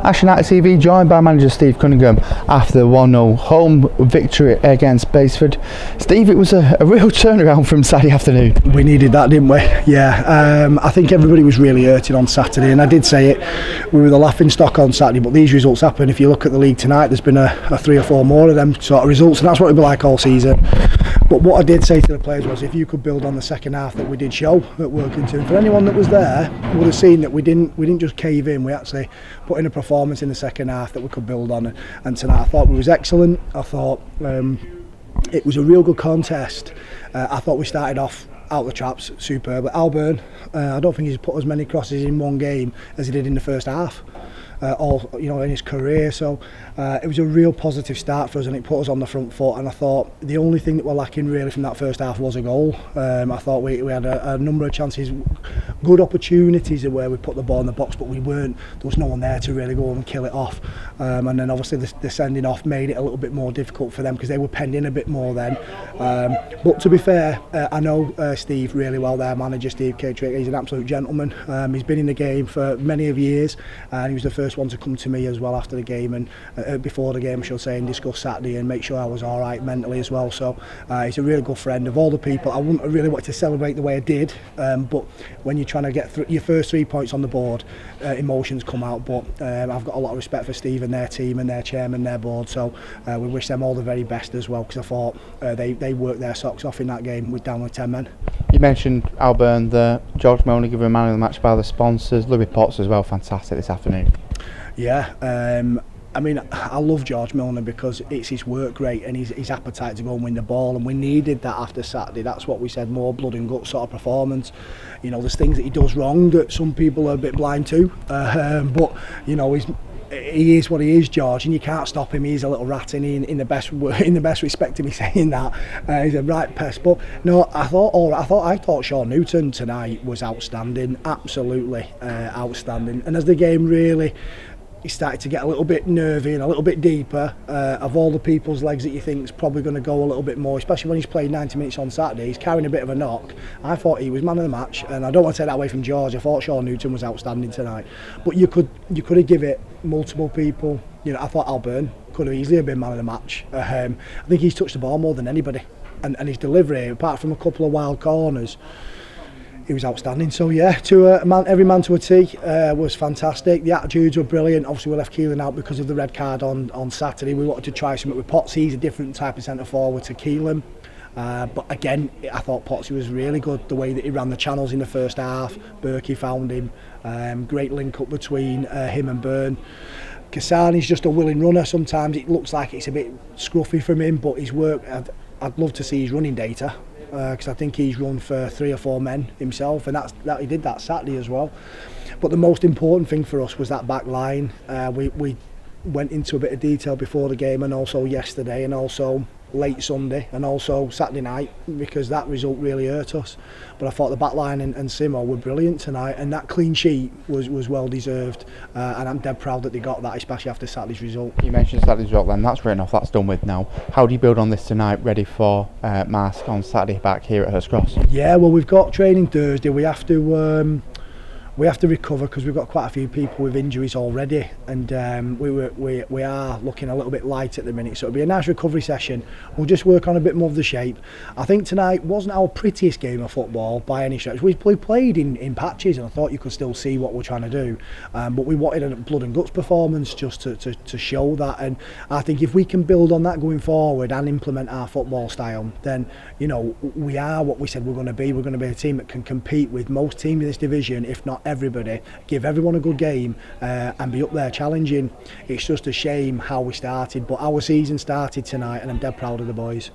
Ashton TV, joined by manager Steve Cunningham after the 1-0 home victory against Basford. Steve, it was a real turnaround from Saturday afternoon. We needed that, didn't we? Yeah, I think everybody was really hurting on Saturday, and I did say it, we were the laughing stock on Saturday, but these results happen. If you look at the league tonight, there's been a 3 or 4 more of them sort of results, and that's what it'll be like all season. But what I did say to the players was, if you could build on the second half that we did show at Workington, for anyone that was there would have seen that we didn't just cave in. We actually put in a performance in the second half that we could build on, and tonight I thought we was excellent. I thought it was a real good contest. I thought we started off out the traps superb. Alburn, I don't think he's put as many crosses in one game as he did in the first half. In his career, so it was a real positive start for us, and it put us on the front foot. And I thought the only thing that we're lacking really from that first half was a goal. I thought we had a number of chances, good opportunities where we put the ball in the box, but we weren't. There was no one there to really go and kill it off. And then obviously the sending off made it a little bit more difficult for them because they were penned in a bit more then. But to be fair, I know Steve really well. Their manager Steve Catrick, he's an absolute gentleman. He's been in the game for many of years, and he was the first one to come to me as well after the game and before the game, I should say, and discuss Saturday and make sure I was all right mentally as well. So he's a really good friend. Of all the people, I wouldn't really want to celebrate the way I did, but when you're trying to get your first 3 points on the board, emotions come out. But I've got a lot of respect for Steve and their team and their chairman, their board. So we wish them all the very best as well, because I thought they worked their socks off in that game with down with 10 men. You mentioned Alburn, the George Maloney given man of the match by the sponsors. Louis Potts as well, fantastic this afternoon. Yeah, I mean, I love George Milner because it's his work rate and his appetite to go and win the ball, and we needed that after Saturday. That's what we said, more blood and guts sort of performance. You know, there's things that he does wrong that some people are a bit blind to, but you know, he is what he is, George, and you can't stop him. He's a little rat in the best respect of me saying that. He's a right pest. But no, I thought Sean Newton tonight was outstanding, absolutely outstanding. And as the game really, he started to get a little bit nervy and a little bit deeper. Of all the people's legs that you think is probably going to go a little bit more, especially when he's played 90 minutes on Saturday, he's carrying a bit of a knock. I thought he was man of the match, and I don't want to take that away from George. I thought Sean Newton was outstanding tonight, but you could have given it multiple people. You know, I thought Alburn could have easily have been man of the match. I think he's touched the ball more than anybody, and his delivery, apart from a couple of wild corners, he was outstanding. So yeah, every man to a T was fantastic. The attitudes were brilliant. Obviously we left Keelan out because of the red card on Saturday. We wanted to try something with Potts. He's a different type of centre forward to Keelan. But again, I thought Potts was really good, the way that he ran the channels in the first half. Berkey found him. Great link up between him and Byrne. Kasani's just a willing runner. Sometimes it looks like it's a bit scruffy from him, but his work, I'd love to see his running data. Because I think he's run for 3 or 4 men himself, and that he did that Saturday as well. But the most important thing for us was that back line. We went into a bit of detail before the game, and also yesterday, and also late Sunday, and also Saturday night, because that result really hurt us. But I thought the back line and Simo were brilliant tonight, and that clean sheet was well deserved, and I'm dead proud that they got that, especially after Saturday's result. You mentioned Saturday's result then, that's written off, that's done with now. How do you build on this tonight, ready for Marsk on Saturday back here at Hurst Cross? Yeah, well, we've got training Thursday. We have to recover because we've got quite a few people with injuries already, and we are looking a little bit light at the minute, so it'll be a nice recovery session. We'll just work on a bit more of the shape. I think tonight wasn't our prettiest game of football by any stretch. We played in patches, and I thought you could still see what we're trying to do, but we wanted a blood and guts performance just to show that. And I think if we can build on that going forward and implement our football style, then you know, we are what we said we're going to be. We're going to be a team that can compete with most teams in this division, if not everybody, give everyone a good game, and be up there challenging. It's just a shame how we started, but our season started tonight, and I'm dead proud of the boys.